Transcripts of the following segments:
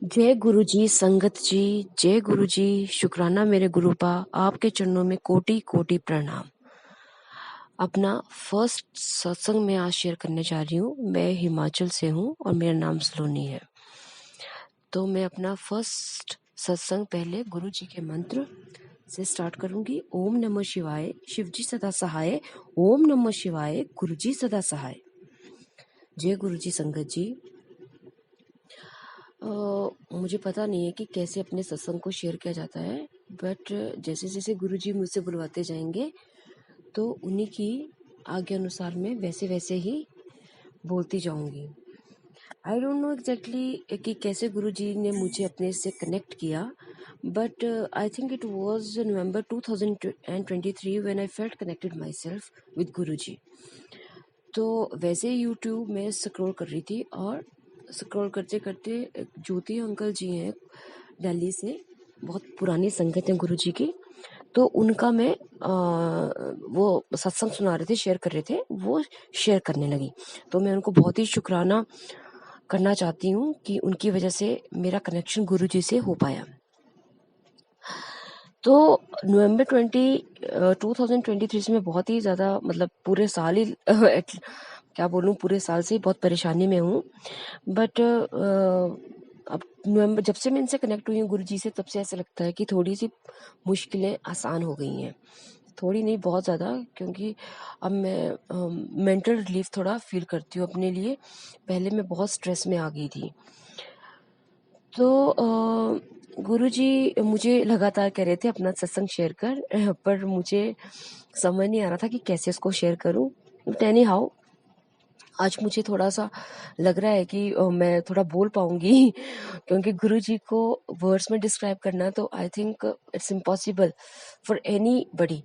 जय गुरु जी, संगत जी, जय गुरु जी, शुक्राना मेरे गुरुपा, आपके चरणों में कोटि कोटि प्रणाम। अपना फर्स्ट सत्संग मैं आज शेयर करने जा रही हूँ। मैं हिमाचल से हूँ और मेरा नाम सलोनी है। तो मैं अपना फर्स्ट सत्संग पहले गुरु जी के मंत्र से स्टार्ट करूंगी। ओम नमः शिवाय, शिव जी सदा सहाय। ओम नमः शिवाय, गुरु जी सदा सहाय। जय गुरु जी, संगत जी। मुझे पता नहीं है कि कैसे अपने सत्संग को शेयर किया जाता है, बट जैसे जैसे गुरुजी मुझसे बुलवाते जाएंगे तो उन्हीं की आज्ञा अनुसार मैं वैसे वैसे ही बोलती जाऊंगी। आई डोंट नो एग्जैक्टली कि कैसे गुरुजी ने मुझे अपने से कनेक्ट किया, but I think it was November 2023 when I felt connected myself with Guruji. तो वैसे यूट्यूब में स्क्रॉल कर रही थी और स्क्रॉल करते करते एक ज्योति अंकल जी हैं दिल्ली से, बहुत पुरानी संगत है गुरुजी की। तो उनका मैं वो सत्संग सुना रहे थे, शेयर कर रहे थे, वो शेयर करने लगी। तो मैं उनको बहुत ही शुक्राना करना चाहती हूँ कि उनकी वजह से मेरा कनेक्शन गुरुजी से हो पाया। तो नवंबर 2023 से मैं बहुत ही ज़्यादा, मतलब पूरे साल ही क्या बोलूँ, पूरे साल से ही बहुत परेशानी में हूँ। बट अब नवंबर, जब से मैं इनसे कनेक्ट हुई हूँ गुरु जी से, तब से ऐसा लगता है कि थोड़ी सी मुश्किलें आसान हो गई हैं। थोड़ी नहीं, बहुत ज़्यादा, क्योंकि अब मैं मेंटल रिलीफ थोड़ा फील करती हूँ अपने लिए। पहले मैं बहुत स्ट्रेस में आ गई थी। तो गुरुजी मुझे लगातार कह रहे थे अपना सत्संग शेयर कर, पर मुझे समझ नहीं आ रहा था कि कैसे उसको शेयर करूं। एनी हाउ, आज मुझे थोड़ा सा लग रहा है कि मैं थोड़ा बोल पाऊंगी क्योंकि गुरुजी को वर्ड्स में डिस्क्राइब करना, तो I think it's impossible for any buddy,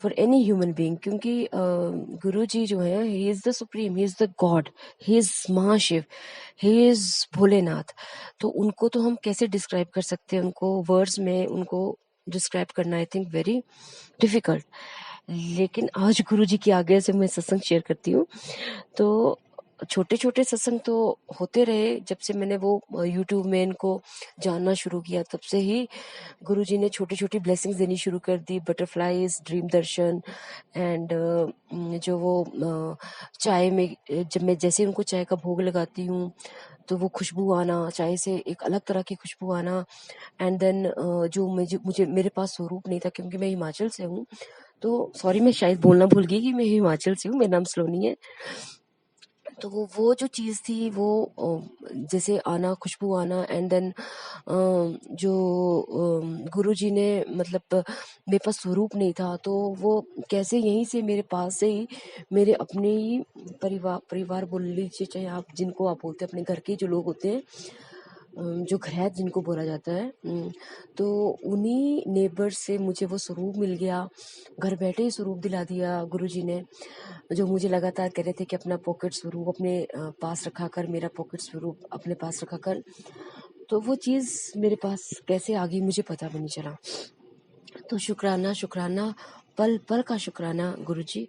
for any human being, क्योंकि गुरुजी जो है, he is the supreme, he is the God, he is Mahashiv, he is Bholenath. तो उनको तो हम कैसे डिस्क्राइब कर सकते हैं, उनको वर्ड्स में उनको डिस्क्राइब करना आई थिंक वेरी डिफिकल्ट। लेकिन आज गुरुजी की आज्ञा से मैं सत्संग शेयर करती हूँ। तो छोटे छोटे सत्संग तो होते रहे, जब से मैंने वो यूट्यूब में इनको जानना शुरू किया, तब से ही गुरुजी ने छोटी छोटी ब्लेसिंग्स देनी शुरू कर दी। बटरफ्लाईज, ड्रीम दर्शन, एंड जो वो चाय में, जब मैं जैसे उनको चाय का भोग लगाती हूँ तो वो खुशबू आना, चाय से एक अलग तरह की खुशबू आना। एंड देन जो मुझे मेरे पास स्वरूप नहीं था, क्योंकि मैं हिमाचल से हूँ। तो सॉरी, मैं शायद बोलना भूल गई कि मैं हिमाचल से हूँ, मेरा नाम सलोनी है। तो वो जो चीज़ थी, वो जैसे आना, खुशबू आना, एंड देन जो गुरुजी ने, मतलब मेरे पास स्वरूप नहीं था, तो वो कैसे यहीं से मेरे पास से ही मेरे अपने ही परिवार बोल लीजिए, चाहे आप जिनको आप बोलते हैं, अपने घर के जो लोग होते हैं, जो घरैत जिनको बोला जाता है, तो उन्हीं नेबर से मुझे वो स्वरूप मिल गया। घर बैठे ही स्वरूप दिला दिया गुरुजी ने, जो मुझे लगातार कह रहे थे कि अपना पॉकेट स्वरूप अपने पास रखा कर, मेरा पॉकेट स्वरूप अपने पास रखा कर। तो वो चीज़ मेरे पास कैसे आ गई मुझे पता भी नहीं चला। तो शुक्राना शुक्राना, पल पल का शुक्राना गुरुजी।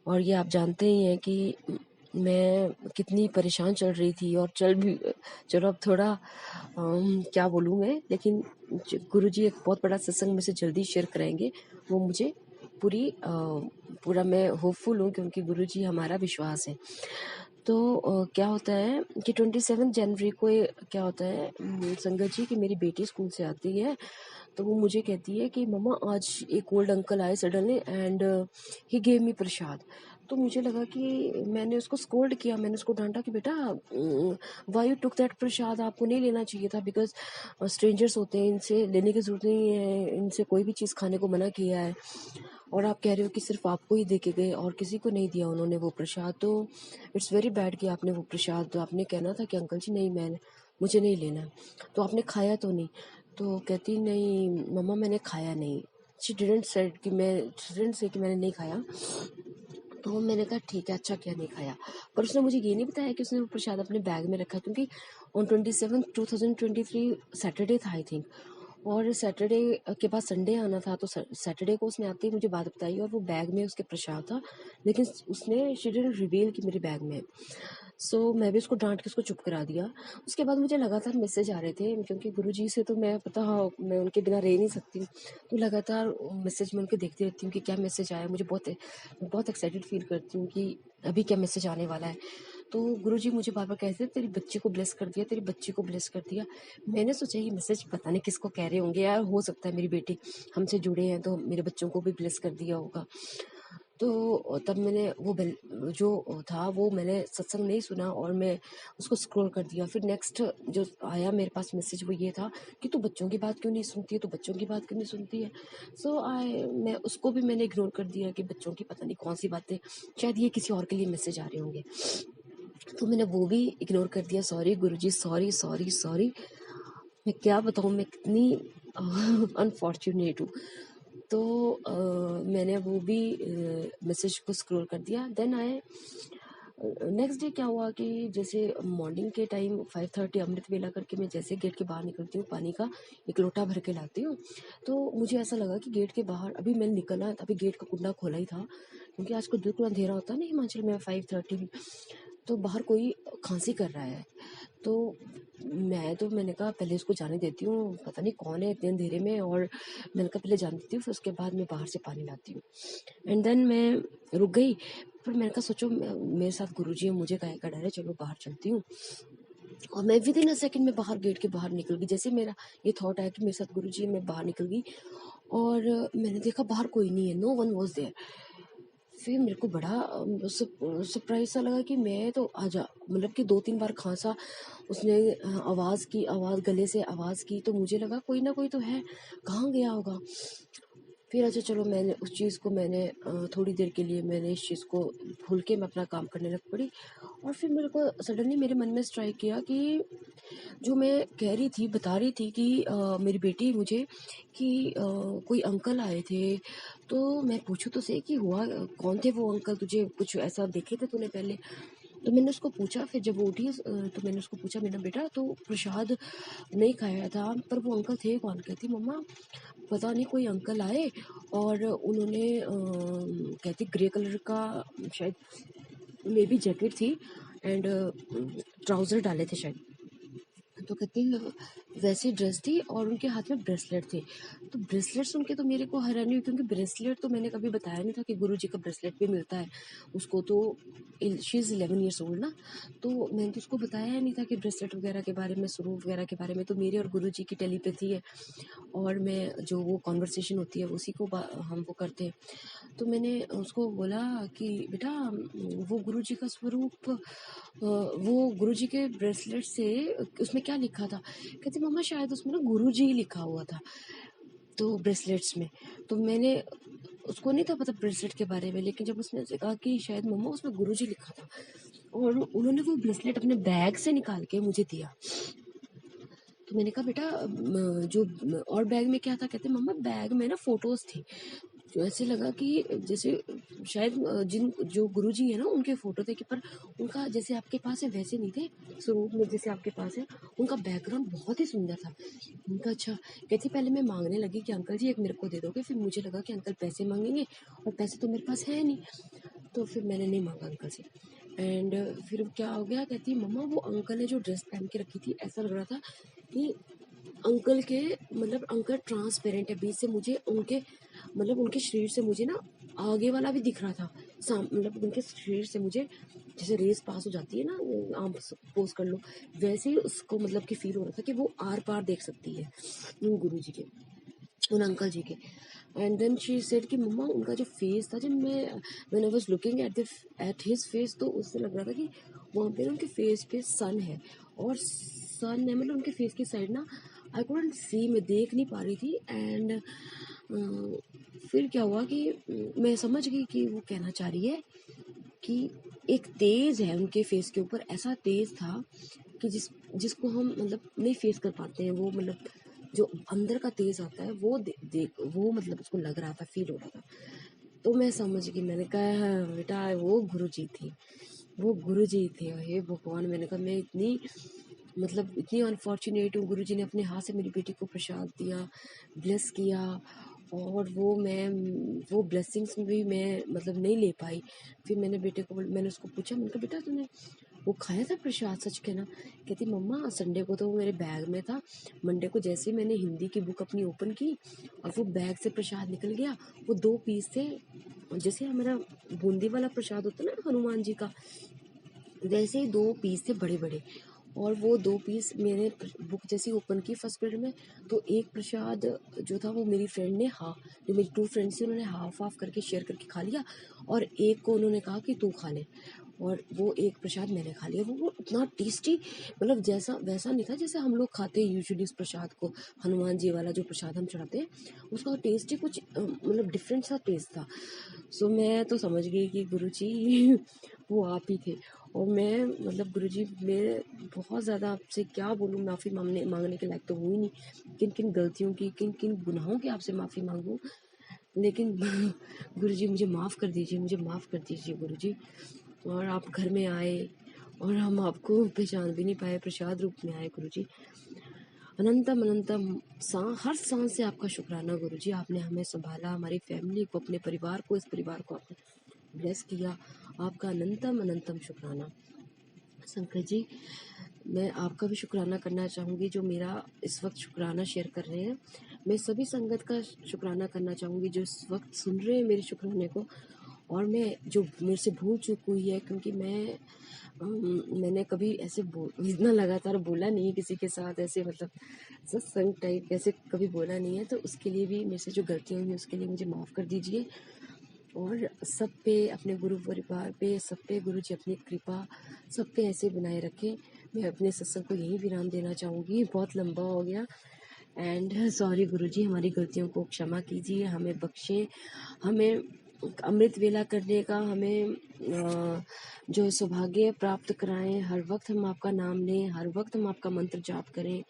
और ये आप जानते ही हैं कि मैं कितनी परेशान चल रही थी, और चलो अब थोड़ा क्या बोलूँ मैं, लेकिन गुरुजी एक बहुत बड़ा सत्संग में से जल्दी शेयर कराएंगे। वो मुझे पूरा मैं होपफुल हूँ, क्योंकि गुरुजी हमारा विश्वास है। तो क्या होता है कि 27 जनवरी को क्या होता है, संगत जी, कि मेरी बेटी स्कूल से आती है, तो वो मुझे कहती है कि मम्मा आज एक ओल्ड अंकल आए suddenly and he gave me prasad. तो मुझे लगा कि मैंने उसको स्कोल्ड किया, मैंने उसको डांटा कि बेटा वाई यू टुक दैट प्रसाद, आपको नहीं लेना चाहिए था, बिकॉज स्ट्रेंजर्स होते हैं, इनसे लेने की जरूरत नहीं है, इनसे कोई भी चीज़ खाने को मना किया है, और आप कह रहे हो कि सिर्फ आपको ही दे के गए और किसी को नहीं दिया उन्होंने वो प्रसाद। तो इट्स वेरी बैड कि आपने वो प्रसाद, तो आपने कहना था कि अंकल जी नहीं, मुझे नहीं लेना है। तो आपने खाया तो नहीं? तो कहती नहीं मम्मा, मैंने खाया नहीं। शी डिडंट सेड कि मैंने नहीं खाया। तो मैंने कहा ठीक है, अच्छा क्या नहीं खाया। पर उसने मुझे ये नहीं बताया कि उसने वो प्रसाद अपने बैग में रखा, क्योंकि ऑन 27 2023 सैटरडे था आई थिंक, और सैटरडे के बाद संडे आना था। तो सैटरडे को उसने आते ही मुझे बात बताई, और वो बैग में उसके प्रसाद था, लेकिन उसने शी डिडंट रिवील कि मेरे बैग में है। सो मैं भी उसको डांट के उसको चुप करा दिया। उसके बाद मुझे लगातार मैसेज आ रहे थे, क्योंकि गुरुजी से तो मैं पता मैं उनके बिना रह नहीं सकती हूँ। तो लगातार मैसेज मैं उनके देखती रहती हूँ कि क्या मैसेज आया। मुझे बहुत बहुत एक्साइटेड फील करती हूँ कि अभी क्या मैसेज आने वाला है। तो गुरुजी मुझे बार बार कहते थे तेरी बच्ची को ब्लेस कर दिया, तेरी बच्ची को ब्लेस कर दिया। मैंने सोचा ये मैसेज पता नहीं किसको कह रहे होंगे यार, हो सकता है मेरी बेटी हमसे जुड़े हैं तो मेरे बच्चों को भी ब्लेस कर दिया होगा। तो तब मैंने वो जो था वो मैंने सत्संग नहीं सुना और मैं उसको स्क्रॉल कर दिया। फिर नेक्स्ट जो आया मेरे पास मैसेज वो ये था कि तू बच्चों की बात क्यों नहीं सुनती है, तू बच्चों की बात क्यों नहीं सुनती है। मैं उसको भी मैंने इग्नोर कर दिया कि बच्चों की पता नहीं कौन सी बातें, शायद ये किसी और के लिए मैसेज आ रहे होंगे। तो मैंने वो भी इग्नोर कर दिया। सॉरी गुरुजी, सॉरी सॉरी सॉरी। मैं क्या बताऊँ मैं कितनी अनफॉर्चुनेट हूँ। तो मैंने वो भी मैसेज को स्क्रॉल कर दिया। देन आए नेक्स्ट डे। क्या हुआ कि जैसे मॉर्निंग के टाइम 5:30 अमृत वेला करके मैं जैसे गेट के बाहर निकलती हूँ, पानी का एक लोटा भर के लाती हूँ। तो मुझे ऐसा लगा कि गेट के बाहर अभी मैं निकला, अभी गेट का कुंडा खोला ही था, क्योंकि आज को बिल्कुल अंधेरा होता है ना हिमाचल में 5:30। तो बाहर कोई खांसी कर रहा है। तो मैंने कहा पहले उसको जाने देती हूँ, पता नहीं कौन है इतने अंधेरे में, और मैंने कहा पहले जाने देती हूँ, फिर उसके बाद मैं बाहर से पानी लाती हूँ। एंड देन मैं रुक गई। फिर मैंने कहा सोचो मेरे साथ गुरुजी है, मुझे काहे का डर है, चलो बाहर चलती हूँ। और मैं विद इन अ सेकेंड में बाहर गेट के बाहर निकल गई। जैसे मेरा ये थॉट आया कि मेरे साथ गुरुजी है, मैं बाहर निकल गई और मैंने देखा बाहर कोई नहीं है, नो वन वॉज देयर। फिर मेरे को बड़ा सरप्राइज सा लगा कि मैं तो आजा, मतलब कि 2-3 बार खांसा उसने, आवाज़ गले से आवाज़ की, तो मुझे लगा कोई ना कोई तो है, कहाँ गया होगा। फिर अच्छा चलो मैंने उस चीज़ को थोड़ी देर के लिए मैंने इस चीज़ को भूल के मैं अपना काम करने लग पड़ी। और फिर मेरे को सडनली मेरे मन में स्ट्राइक किया कि जो मैं कह रही थी, बता रही थी कि मेरी बेटी मुझे कि कोई अंकल आए थे, तो मैं पूछूं तो सही कि हुआ कौन थे वो अंकल, तुझे कुछ ऐसा देखे थे तूने पहले। तो मैंने उसको पूछा, फिर जब वो उठी तो मैंने उसको पूछा मेरा बेटा तो प्रसाद नहीं खाया था, पर वो अंकल थे कौन। कहती मम्मा पता नहीं कोई अंकल आए और उन्होंने कहती ग्रे कलर का शायद मे बी जैकेट थी एंड ट्राउज़र डाले थे शायद। तो कहती वैसी ड्रेस थी और उनके हाथ में ब्रेसलेट थे। तो ब्रेसलेट सुन के तो मेरे को हैरानी हुई, क्योंकि ब्रेसलेट तो मैंने कभी बताया नहीं था कि गुरुजी का ब्रेसलेट भी मिलता है उसको। तो शी इज़ 11 ईयर्स ओल्ड ना, तो मैंने तो उसको बताया नहीं था कि ब्रेसलेट वगैरह के बारे में, स्वरूप वगैरह के बारे में। तो मेरे और गुरुजी की टेलीपैथी है और मैं जो वो कॉन्वर्सेशन होती है उसी को हम वो करते हैं। तो मैंने उसको बोला कि बेटा वो गुरुजी का स्वरूप, वो गुरुजी के ब्रेसलेट से उसमें क्या लिखा था। कहती मम्मा शायद उसमें ना गुरुजी लिखा हुआ था तो ब्रेसलेट्स में। तो मैंने उसको नहीं था पता ब्रेसलेट के बारे में, लेकिन जब उसने कहा कि शायद मम्मा उसमें गुरुजी लिखा था, और उन्होंने वो ब्रेसलेट अपने बैग से निकाल के मुझे दिया। तो मैंने कहा बेटा जो और बैग में क्या था। कहते मम्मा बैग में ना फोटोज थी। तो ऐसे लगा कि जैसे शायद जिन जो गुरुजी है ना उनके फोटो थे, कि पर उनका जैसे आपके पास है वैसे नहीं थे स्वरूप में जैसे आपके पास है। उनका बैकग्राउंड बहुत ही सुंदर था। उनका अच्छा। कहती पहले मैं मांगने लगी कि अंकल जी एक मेरे को दे दोगे, फिर मुझे लगा कि अंकल पैसे मांगेंगे और पैसे तो मेरे पास है नहीं, तो फिर मैंने नहीं मांगा अंकल से। एंड फिर क्या हो गया। कहती मम्मा वो अंकल ने जो ड्रेस पहन के रखी थी ऐसा लग रहा था कि अंकल के मतलब अंकल ट्रांसपेरेंट है बीच से, मुझे उनके मतलब उनके शरीर से मुझे ना आगे वाला भी दिख रहा था। मतलब उनके शरीर से मुझे जैसे रेस पास हो जाती है ना, आप सपोज कर लो, वैसे ही उसको मतलब कि फील हो रहा था कि वो आर पार देख सकती है उन गुरु जी के, उन अंकल जी के। एंड देन शी सेड कि मम्मा उनका जो फेस था, जब when I was looking at his face, तो उससे लग रहा था कि वहाँ पे उनके फेस पे सन है, और सन है मतलब उनके फेस की साइड ना आई कुडंट सी, मैं देख नहीं पा रही थी। एंड फिर क्या हुआ कि मैं समझ गई कि वो कहना चाह रही है कि एक तेज है उनके फेस के ऊपर, ऐसा तेज था कि जिसको हम मतलब नहीं फेस कर पाते हैं। वो मतलब जो अंदर का तेज आता है वो वो मतलब उसको लग रहा था, फील हो रहा था। तो मैं समझ गई, मैंने कहा हाँ, बेटा वो गुरुजी थी, वो गुरुजी थे। हे भगवान, मैंने कहा मैं इतनी मतलब इतनी अनफॉर्चुनेट हूँ। गुरुजी ने अपने हाथ से मेरी बेटी को प्रसाद दिया, ब्लेस किया, और वो ब्लेसिंग्स भी मैं मतलब नहीं ले पाई। फिर मैंने उसको पूछा, मैंने कहा बेटा तूने वो खाया था प्रसाद, सच कहना। कहती मम्मा संडे को तो वो मेरे बैग में था, मंडे को जैसे ही मैंने हिंदी की बुक अपनी ओपन की और वो बैग से प्रसाद निकल गया। वो 2 पीस थे, जैसे हमारा बूंदी वाला प्रसाद होता है ना हनुमान जी का, वैसे ही 2 पीस थे बड़े बड़े। और वो 2 पीस मैंने बुक जैसी ओपन की फर्स्ट पीरियड में, तो एक प्रसाद जो था वो मेरी फ्रेंड ने जो मेरी 2 फ्रेंड्स थी उन्होंने हाफ हाफ करके शेयर करके खा लिया, और एक को उन्होंने कहा कि तू खा ले, और वो एक प्रसाद मैंने खा लिया। वो इतना टेस्टी, मतलब जैसा वैसा नहीं था जैसे हम लोग खाते हैं यूजुअली उस प्रसाद को, हनुमान जी वाला जो प्रसाद हम चढ़ाते हैं, उसका टेस्ट ही कुछ मतलब डिफरेंट सा टेस्ट था। सो मैं तो समझ गई कि गुरुजी वो आप ही थे। और मैं मतलब गुरुजी मैं बहुत ज़्यादा आपसे क्या बोलूँ, माफ़ी मांगने के लायक तो हूँ ही नहीं, किन किन गलतियों की, किन किन गुनाहों की आपसे माफ़ी मांगूँ, लेकिन गुरुजी मुझे माफ़ कर दीजिए, मुझे माफ़ कर दीजिए गुरुजी। और आप घर में आए और हम आपको पहचान भी नहीं पाए, प्रसाद रूप में आए गुरुजी। अनंतम अनंतम हर सांस से आपका शुक्राना गुरुजी, आपने हमें संभाला, हमारी फैमिली को, अपने परिवार को, इस परिवार को आपने ब्लेस किया, आपका अनंतम अनंतम शुक्राना। शंकर जी, मैं आपका भी शुक्राना करना चाहूँगी जो मेरा इस वक्त शुक्राना शेयर कर रहे हैं। मैं सभी संगत का शुक्राना करना चाहूँगी जो इस वक्त सुन रहे हैं मेरे शुक्राने को, और मैं जो मेरे से भूल चूक हुई है, क्योंकि मैंने कभी ऐसे इतना लगातार बोला नहीं किसी के साथ, ऐसे मतलब सत्संग टाइप ऐसे कभी बोला नहीं है, तो उसके लिए भी मेरे से जो गलतियाँ हुई उसके लिए मुझे माफ़ कर दीजिए। और सब पे, अपने गुरु परिवार पे, सब पे गुरु जी अपनी कृपा सब पे ऐसे बनाए रखें। मैं अपने सत्संग को यही विराम देना चाहूँगी, बहुत लंबा हो गया। एंड सॉरी गुरु जी, हमारी गलतियों को क्षमा कीजिए, हमें बख्शें, हमें अमृत वेला करने का हमें जो सौभाग्य प्राप्त कराएं। हर वक्त हम आपका नाम लें, हर वक्त हम आपका मंत्र जाप करें,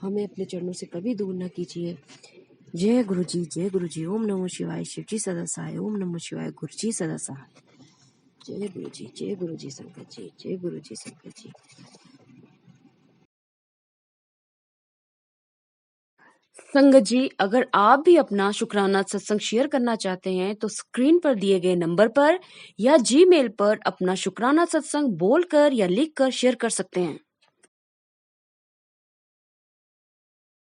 हमें अपने चरणों से कभी दूर न कीजिए। जय गुरु जी, जय गुरु जी। ओम नमो शिवाय, शिव जी सदा सहाय। ओम नमो शिवाय, गुरु जी सदा सहाय। जय गुरु जी, जय गुरु जी शंकर जी, जय गुरु जी शंकर जी। संगत जी, अगर आप भी अपना शुक्राना सत्संग शेयर करना चाहते हैं तो स्क्रीन पर दिए गए नंबर पर या जीमेल पर अपना शुक्राना सत्संग बोलकर या लिखकर शेयर कर सकते हैं।